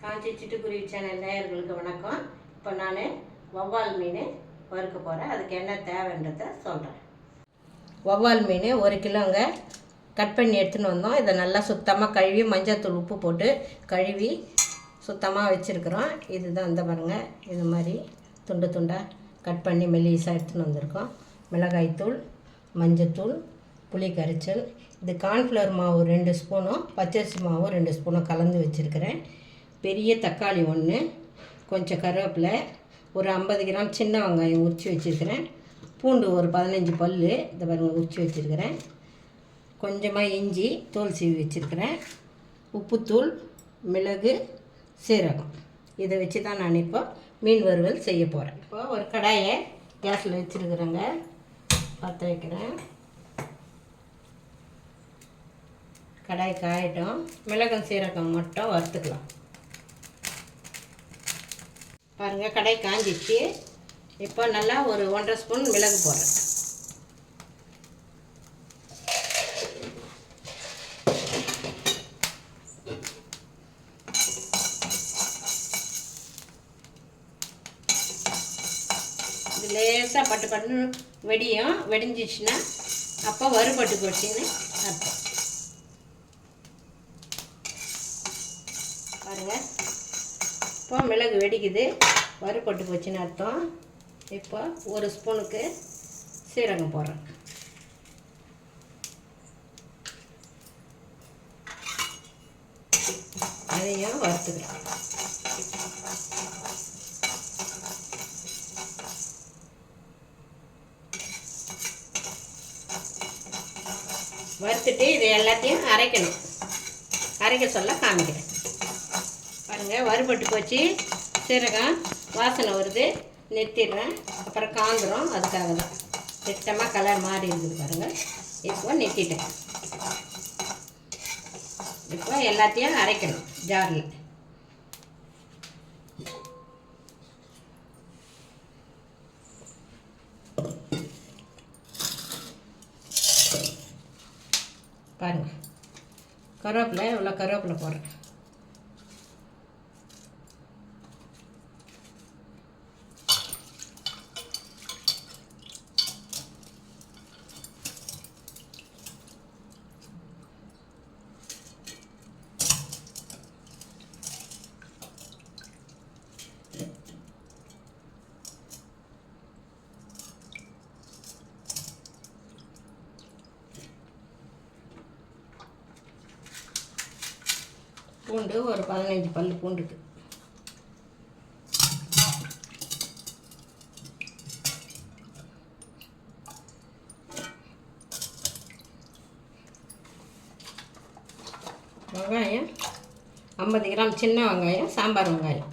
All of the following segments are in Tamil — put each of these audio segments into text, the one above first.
காஞ்சி சிட்டுக்குருவி சேனல் நேயர்களுக்கு வணக்கம். இப்போ நான் வவ்வால் மீன் வறுக்க போகிறேன். அதுக்கு என்ன தேவைன்றதை சொல்கிறேன். வவ்வால் மீன் 1 கிலோங்க கட் பண்ணி எடுத்துன்னு வந்தோம். இதை நல்லா சுத்தமாக கழுவி மஞ்சள்தூள் உப்பு போட்டு கழுவி சுத்தமாக வச்சுருக்குறோம். இதுதான் இந்த பாருங்க, இது மாதிரி துண்டு துண்டாக கட் பண்ணி மெல்லிசாக எடுத்துன்னு வந்திருக்கோம். மிளகாய்த்தூள், மஞ்சத்தூள், புளி கரைச்சல், இது கார்ன்ஃப்ளவர் மாவு 2 ஸ்பூனும் பச்சரிசி மாவு 2 ஸ்பூனும் கலந்து வச்சுருக்கிறேன். பெரிய தக்காளி 1, கொஞ்சம் கருவேப்பிலை, ஒரு 50 கிராம் சின்ன வெங்காயம் உரித்து வச்சுருக்கிறேன். பூண்டு ஒரு 15 பல் இந்த பாருங்க உரித்து வச்சுருக்கிறேன். கொஞ்சமாக இஞ்சி தோல் சீவி வச்சுருக்கிறேன். உப்புத்தூள், மிளகு, சீரகம், இதை வச்சு தான் நான் இப்போ மீன் வறுவல் செய்ய போகிறேன். இப்போ ஒரு கடாயை கேஸில் வச்சுருக்குறேங்க, பற்ற வைக்கிறேன். கடாய் காயட்டும். மிளகும் சீரகம் மட்டும் வறுத்துக்கலாம். பாருங்கள், கடாய் காஞ்சிச்சு. இப்போ நல்லா ஒரு 1.5 ஸ்பூன் மிளகு போடுறேன். இது லேசாக பட்டு பட்டு வெடிஞ்சிச்சுன்னா அப்போ வறுபட்டு போச்சுன்னு அர்த்தம். பாருங்கள், இப்போ மிளகு வெடிக்குது, வறுபட்டு போச்சுன்னு அர்த்தம். இப்போ 1 ஸ்பூனுக்கு சீரகம் போடுறேன். அதையும் வறுத்துக்கிறேன். வறுத்துட்டு இது எல்லாத்தையும் அரைக்கணும். அரைக்க சொல்ல காமிக்கிறேன். பாருங்கள், வறுபட்டு போச்சு. சீரகம் வாசனை வருது, நிறுத்திடுறேன். அப்புறம் காந்துடும், அதுக்காக தான். திட்டமாக கலர் மாறி இருக்குது பாருங்கள். இப்போ நிறுத்திட்டேன். இப்போ எல்லாத்தையும் அரைக்கணும் ஜாரில். பாருங்கள், கருவேப்பிலை இவ்வளோ கருவேப்பிலை போடுறேன். பூண்டு ஒரு 15 பல் பூண்டுக்கு. வெங்காயம் 50 கிராம் சின்ன வெங்காயம், சாம்பார் வெங்காயம்.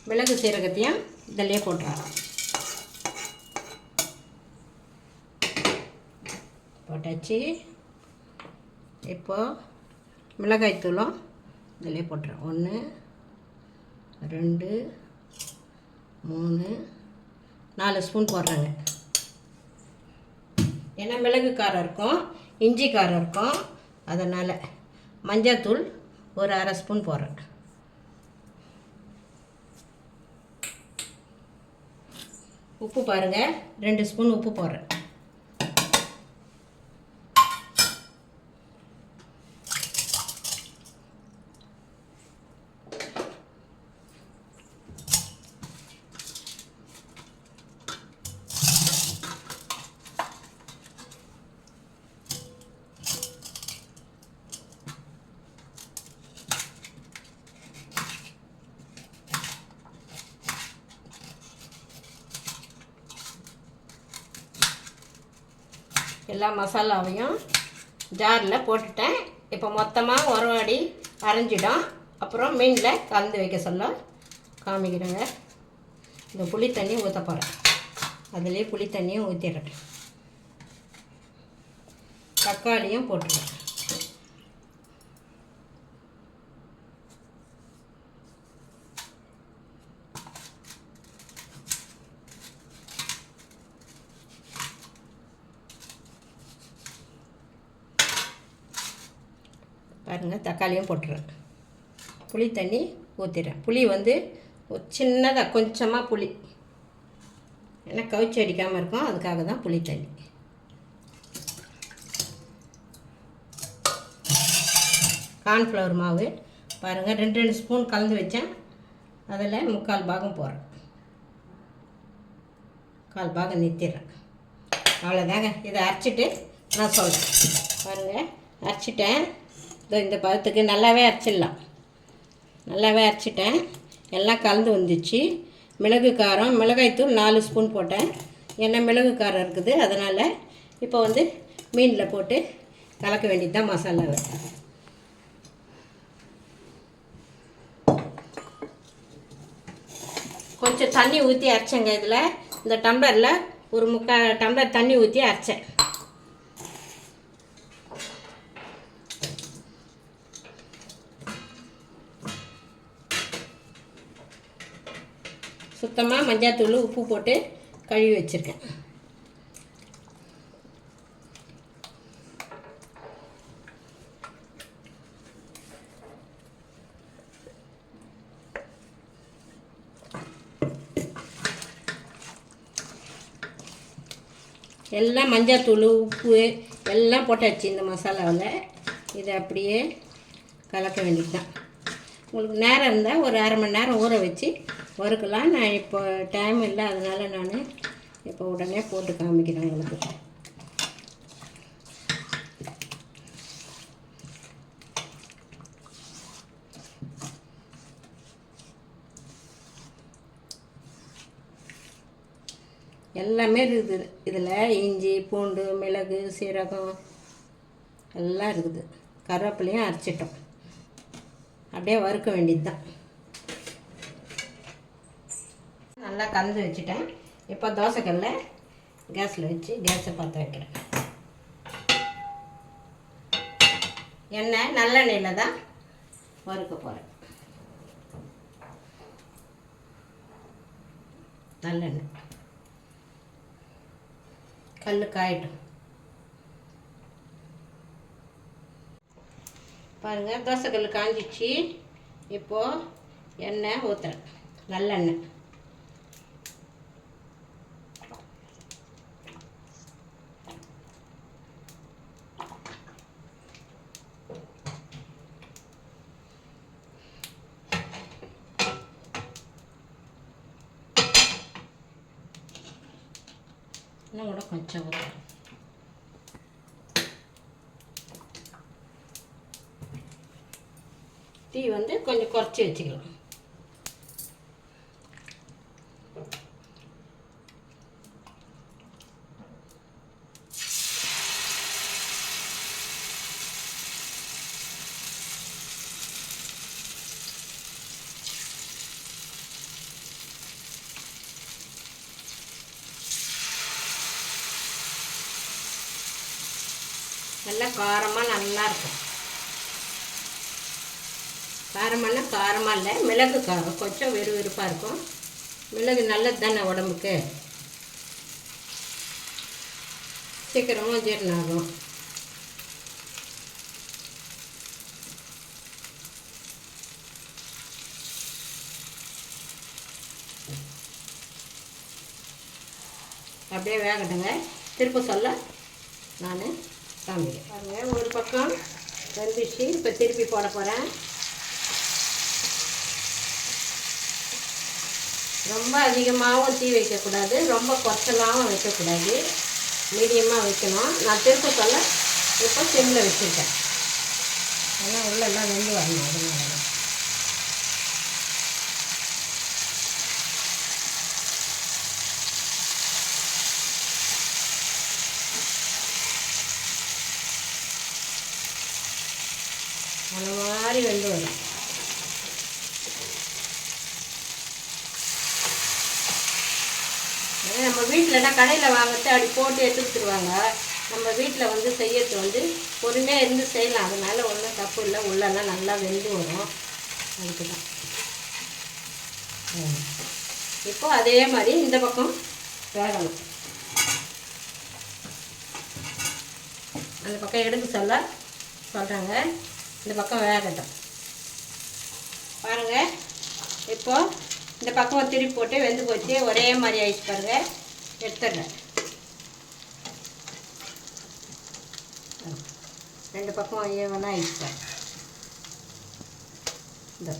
மிளகு சீரகத்தையும் இதிலே போட்டுறோம். போட்டாச்சு. இப்போது மிளகாய்த்தூளும் இதிலே போட்டுறோம். 1, 2, 3, 4 ஸ்பூன் போடுறாங்க. ஏன்னா மிளகு காரம் இருக்கும், இஞ்சி காரம் இருக்கும், அதனால். மஞ்சத்தூள் ஒரு 1/2 ஸ்பூன் போடுறேன். உப்பு பாருங்கள், 2 ஸ்பூன் உப்பு போடுறேன். எல்லா மசாலாவையும் ஜாரில் போட்டுட்டேன். இப்போ மொத்தமாக ஒரு அடி அரைஞ்சிடும். அப்புறம் மீனில் கலந்து வைக்க சொல்ல காமிக்கிறேங்க. இந்த புளி தண்ணி ஊற்ற போகிறேன். அதிலே புளி தண்ணியும் ஊற்றிடுறேன். தக்காளியும் போட்டுருவேன். பாருங்கள், தக்காளியும் போட்டுறேன். புளி தண்ணி ஊற்றிடுறேன். புளி வந்து ஒரு சின்னதாக கொஞ்சமாக புளி, ஏன்னா கவுச்சி அடிக்காமல் இருக்கும், அதுக்காக தான் புளி தண்ணி. கார்ன்ஃப்ளவர் மாவு பாருங்கள், 2 ஸ்பூன் கலந்து வச்சேன். அதில் 3/4 பாகம் போடுறேன், 1/4 பாகம் நிறுத்திடுறேன். அவ்வளோதாங்க. இதை அரைச்சிட்டு நான் சொல்கிறேன். பாருங்கள், அரைச்சிட்டேன். இந்த பதத்துக்கு நல்லாவே அரைச்சிடலாம். நல்லாவே அரைச்சிட்டேன். எல்லாம் கலந்து வந்துச்சு. மிளகு காரம், மிளகாய்த்தூள் 4 ஸ்பூன் போட்டேன். ஏன்னா மிளகு காரம் இருக்குது, அதனால் இப்போ வந்து மீனில் போட்டு கலக்க வேண்டியது தான் மசாலாவை. கொஞ்சம் தண்ணி ஊற்றி அரைச்சேங்க. இதில் இந்த டம்ளரில் ஒரு 3/4 டம்ளர் தண்ணி ஊற்றி அரைச்சேன். சுத்தமாக மஞ்சள்தூள் உப்பு போட்டு கழுவி வச்சுருக்கேன். எல்லாம் மஞ்சள்தூள் உப்பு எல்லாம் போட்டாச்சு இந்த மசாலாவில். இதை அப்படியே கலக்க வேண்டியது தான். உங்களுக்கு நேரம் இருந்தால் ஒரு 1/2 மணி நேரம் ஊற வச்சு வறுக்கலாம். நான் இப்போ டைம் இல்லை, அதனால் நான் இப்போ உடனே போட்டு காமிக்கிறேன் உங்களுக்கு. எல்லாமே இருக்குது இதில். இஞ்சி, பூண்டு, மிளகு, சீரகம் எல்லாம் இருக்குது. கருவேப்பிலையும் அரைச்சிட்டோம். அப்படியே வறுக்க வேண்டியது தான். நல்லா கலந்து வச்சுட்டேன். இப்போ தோசைக்கல்ல கேஸில் வச்சு கேஸை பற்ற வைக்கிறேன். எண்ணெய் நல்லெண்ணெயில் தான் வறுக்க போகிறேன். நல்லெண்ணெய் கல் காயட்டும். பாருங்கள், தோசைக்கல் காஞ்சிச்சு. இப்போது எண்ணெய் ஊற்றுறேன், நல்லெண்ணெய். இன்னும் கூட கொஞ்சம் ஊற்றுறேன். டீ வந்து கொஞ்சம் குறைச்சி வச்சுக்கலாம். நல்லா காரமாக நல்லாயிருக்கும். காரமான காரமாக இல்லை, மிளகு காரம் கொஞ்சம் வெறுப்பாக இருக்கும். மிளகு நல்லது தானே உடம்புக்கு, சீக்கிரமாக ஜீரணம் ஆகும். அப்படியே வேகட்டுங்க. திருப்ப சொல்ல நான் காமிக்கிறேன். பாருங்கள், ஒரு பக்கம் வெந்துச்சு. இப்போ திருப்பி போட போகிறேன். ரொம்ப அதிகமாகவும் தீ வைக்கக்கூடாது, ரொம்ப குறைச்சலாகவும் வைக்கக்கூடாது, மீடியமாக வைக்கணும். நான் திருப்ப சொல்ல இப்போ சிம்மில் வச்சுருக்கேன். ஏன்னா உள்ளெல்லாம் வெந்து வரணும், அதனால அந்த மாதிரி வெந்து வரும். நம்ம வீட்டிலனா கடையில் வாங்கிறது அப்படி போட்டு எடுத்துருவாங்க. நம்ம வீட்டில் வந்து செய்யறது வந்து பொறுமையாக இருந்து செய்யலாம். அதனால் ஒன்றும் தப்பு இல்லை. உள்ளெல்லாம் நல்லா வெந்து வரும். அதுக்கு தான். இப்போ அதே மாதிரி இந்த பக்கம் வேகணும். அந்த பக்கம் எடுக்க சொல்கிறாங்க. இந்த பக்கம் வேகட்டும். பாருங்கள், இப்போது இந்த பக்கம் திருப்பி போட்டு வெந்து போச்சு. ஒரே மாதிரி ஆயிடுச்சு பாருங்கள். எடுத்துடுறேன். ரெண்டு பக்கம் ஈவனாக ஆயிடுச்சு. இந்த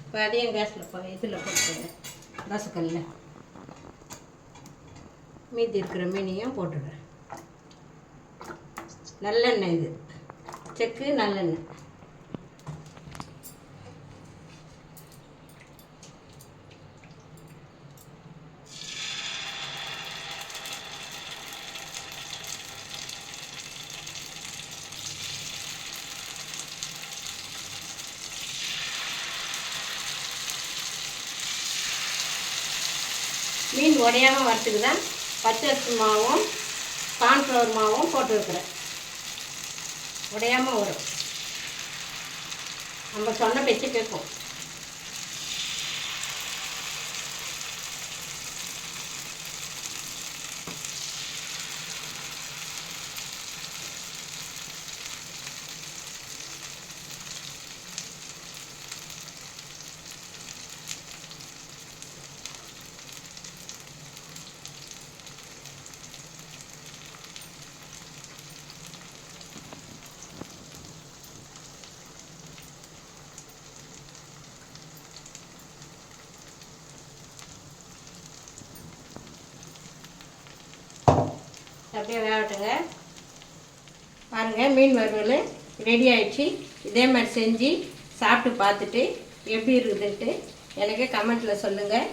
இப்போ அதையும் கேஸில் இதில் போட்டுருங்க. தோசைக்கல்லில் மீதி இருக்கிற மீனையும் போட்டுடுறேன். நல்லெண்ணெய், இது செக்கு நல்லெண்ணெய். மீன் உடையாமல் வரத்துக்கு தான் பச்சரிசி மாவும் கார்ன்ஃப்ளவர் மாவும் போட்டுருக்குறேன். உடையாமல் வரும். நம்ம சொன்ன பேச்சு கேட்கும். அப்படியே வேகட்டுங்க. பாருங்கள், மீன் வறுவல் ரெடி ஆகிடுச்சு. இதே மாதிரி செஞ்சு சாப்பிட்டு பார்த்துட்டு எப்படி இருக்குதுன்ட்டு எனக்கு கமெண்ட்டில் சொல்லுங்கள்.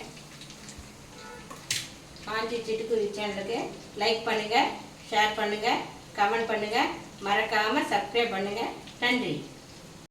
காஞ்சி சிட்டுக்குருவி சேனலுக்கு லைக் பண்ணுங்கள், ஷேர் பண்ணுங்கள், கமெண்ட் பண்ணுங்கள், மறக்காமல் சப்ஸ்கிரைப் பண்ணுங்கள். நன்றி.